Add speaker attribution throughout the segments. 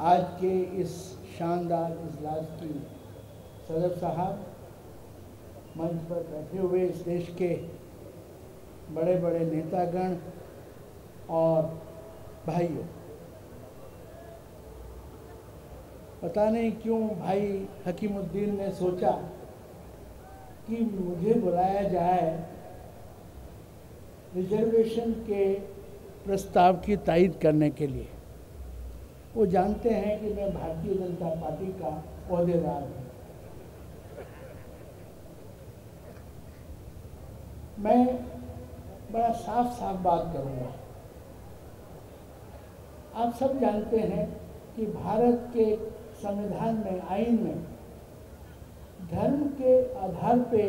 Speaker 1: आज के इस शानदार इजलास की सदर साहब, मंच पर बैठे हुए इस देश के बड़े बड़े नेतागण और भाइयों, पता नहीं क्यों भाई हकीमुद्दीन ने सोचा कि मुझे बुलाया जाए रिजर्वेशन के प्रस्ताव की तायीद करने के लिए। वो जानते हैं कि मैं भारतीय जनता पार्टी का ओहदेदार हूँ। मैं बड़ा साफ साफ बात करूँगा। आप सब जानते हैं कि भारत के संविधान में, आइन में धर्म के आधार पे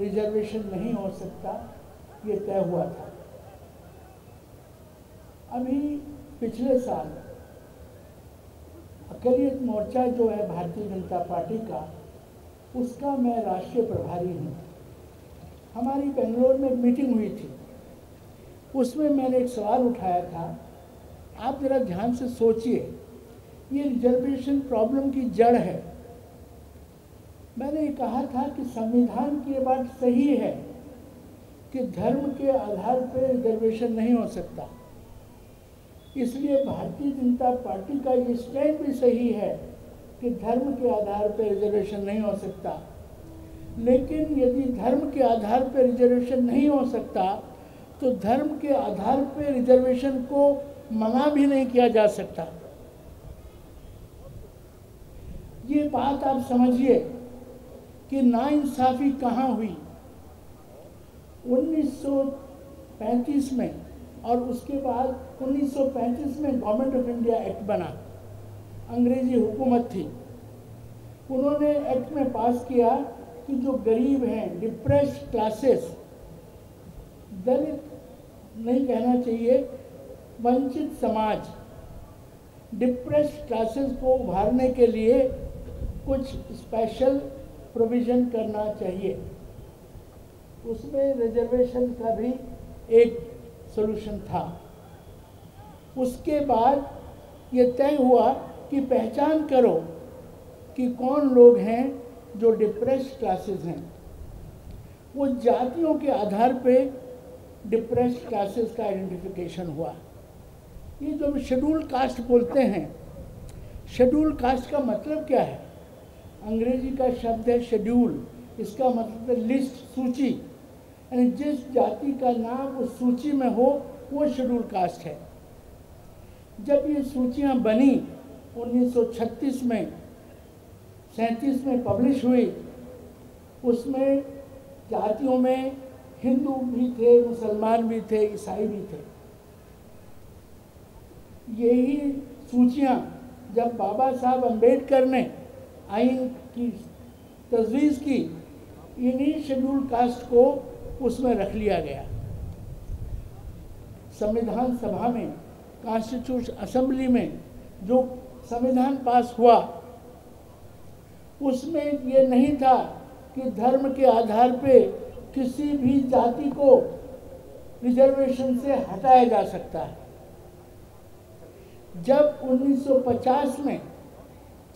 Speaker 1: रिजर्वेशन नहीं हो सकता, ये तय हुआ था। अभी पिछले साल अक़लियत मोर्चा जो है भारतीय जनता पार्टी का, उसका मैं राष्ट्रीय प्रभारी हूँ। हमारी बेंगलोर में मीटिंग हुई थी, उसमें मैंने एक सवाल उठाया था। आप ज़रा ध्यान से सोचिए, ये रिजर्वेशन प्रॉब्लम की जड़ है। मैंने ये कहा था कि संविधान की ये बात सही है कि धर्म के आधार पर रिजर्वेशन नहीं हो सकता, इसलिए भारतीय जनता पार्टी का ये स्टैंड भी सही है कि धर्म के आधार पर रिजर्वेशन नहीं हो सकता। लेकिन यदि धर्म के आधार पर रिजर्वेशन नहीं हो सकता तो धर्म के आधार पर रिजर्वेशन को मना भी नहीं किया जा सकता। ये बात आप समझिए कि नाइंसाफ़ी कहाँ हुई। 1935 में और उसके बाद 1935 में गवर्नमेंट ऑफ इंडिया एक्ट बना, अंग्रेजी हुकूमत थी। उन्होंने एक्ट में पास किया कि जो गरीब हैं, डिप्रेस्ड क्लासेस, दलित नहीं कहना चाहिए, वंचित समाज, डिप्रेस्ड क्लासेस को उभारने के लिए कुछ स्पेशल प्रोविज़न करना चाहिए। उसमें रिजर्वेशन का भी एक सॉल्यूशन था। उसके बाद ये तय हुआ कि पहचान करो कि कौन लोग हैं जो डिप्रेस्ड क्लासेस हैं। वो जातियों के आधार पे डिप्रेस्ड क्लासेस का आइडेंटिफिकेशन हुआ। ये जो शेड्यूल कास्ट बोलते हैं, शेड्यूल कास्ट का मतलब क्या है? अंग्रेजी का शब्द है शेड्यूल, इसका मतलब है लिस्ट, सूची। यानी जिस जाति का नाम उस सूची में हो वो शेड्यूल कास्ट है। जब ये सूचियां बनी 1936 में, 37 में पब्लिश हुई, उसमें जातियों में हिंदू भी थे, मुसलमान भी थे, ईसाई भी थे। यही सूचियां जब बाबा साहब अम्बेडकर ने आइन की तजवीज़ की, इन्हीं शेड्यूल कास्ट को उसमें रख लिया गया। संविधान सभा में, कॉन्स्टिट्यूशन असेंबली में जो संविधान पास हुआ, उसमें ये नहीं था कि धर्म के आधार पे किसी भी जाति को रिजर्वेशन से हटाया जा सकता है। जब 1950 में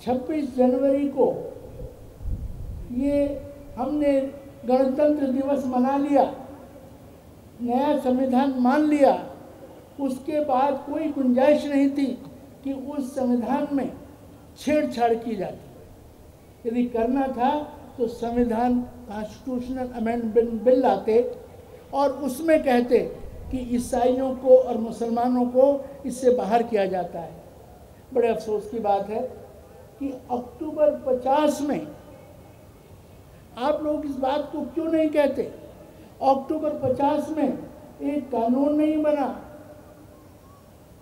Speaker 1: 26 जनवरी को ये हमने गणतंत्र दिवस मना लिया, नया संविधान मान लिया, उसके बाद कोई गुंजाइश नहीं थी कि उस संविधान में छेड़छाड़ की जाती। यदि करना था तो संविधान कॉन्स्टिट्यूशनल अमेंडमेंट बिल लाते और उसमें कहते कि ईसाइयों को और मुसलमानों को इससे बाहर किया जाता है। बड़े अफसोस की बात है कि अक्टूबर 50 में आप लोग इस बात को क्यों नहीं कहते? अक्टूबर 50 में एक कानून नहीं बना,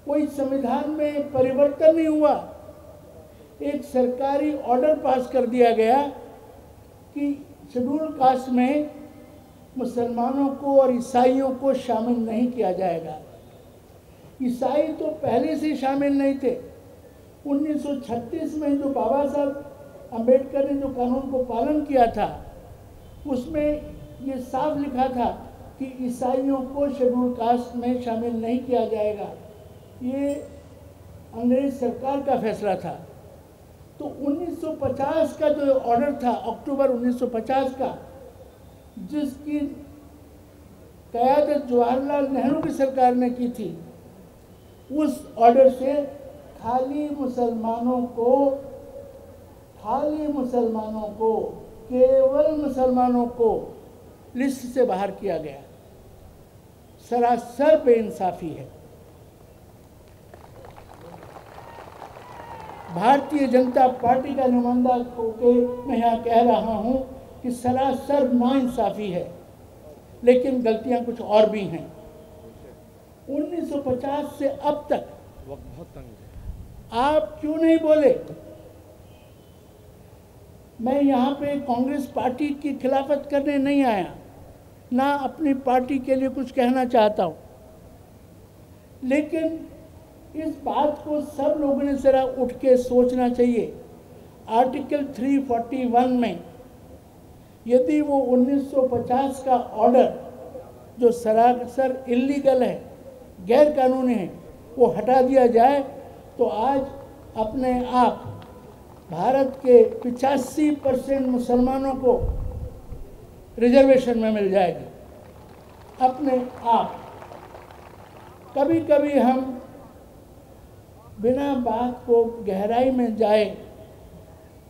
Speaker 1: कोई संविधान में परिवर्तन नहीं हुआ, एक सरकारी ऑर्डर पास कर दिया गया कि शेड्यूल कास्ट में मुसलमानों को और ईसाइयों को शामिल नहीं किया जाएगा। ईसाई तो पहले से शामिल नहीं थे। 1936 में जो बाबा साहब अम्बेडकर ने जो कानून को पालन किया था, उसमें ये साफ लिखा था कि ईसाइयों को शेड्यूल कास्ट में शामिल नहीं किया जाएगा। ये अंग्रेज सरकार का फैसला था। तो 1950 का जो ऑर्डर था, अक्टूबर 1950 का, जिसकी क़यादत जवाहरलाल नेहरू की सरकार ने की थी, उस ऑर्डर से खाली मुसलमानों को, केवल मुसलमानों को लिस्ट से बाहर किया गया। सरासर बेइंसाफी है। भारतीय जनता पार्टी का नुमाइंदा होकर मैं यहाँ कह रहा हूँ कि सरासर नाइंसाफी है, लेकिन गलतियाँ कुछ और भी हैं। 1950 से अब तक
Speaker 2: वक्त बहुत तंग है।
Speaker 1: आप क्यों नहीं बोले? मैं यहाँ पे कांग्रेस पार्टी की खिलाफत करने नहीं आया, ना अपनी पार्टी के लिए कुछ कहना चाहता हूँ, लेकिन इस बात को सब लोगों ने जरा उठ के सोचना चाहिए। आर्टिकल 341 में यदि वो 1950 का ऑर्डर जो सरासर इल्लीगल है, गैर कानूनी है, वो हटा दिया जाए तो आज अपने आप भारत के 85% मुसलमानों को रिजर्वेशन में मिल जाएगी अपने आप। कभी कभी हम बिना बात को गहराई में जाए,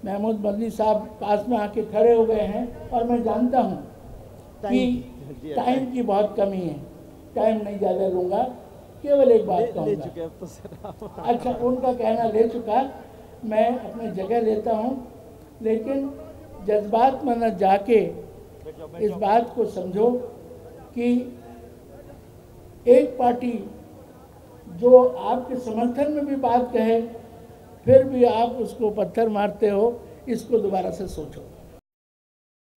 Speaker 1: महमूद मदनी साहब पास में आके खड़े हो गए हैं और मैं जानता हूं कि टाइम की बहुत कमी है, टाइम नहीं ज़्यादा लूँगा, केवल एक बात कहूँगा। अच्छा, उनका कहना ले चुका, मैं अपनी जगह लेता हूँ, लेकिन जज्बात में न जाके इस बात को समझो कि एक पार्टी जो आपके समर्थन में भी बात कहे, फिर भी आप उसको पत्थर मारते हो। इसको दोबारा से सोचो।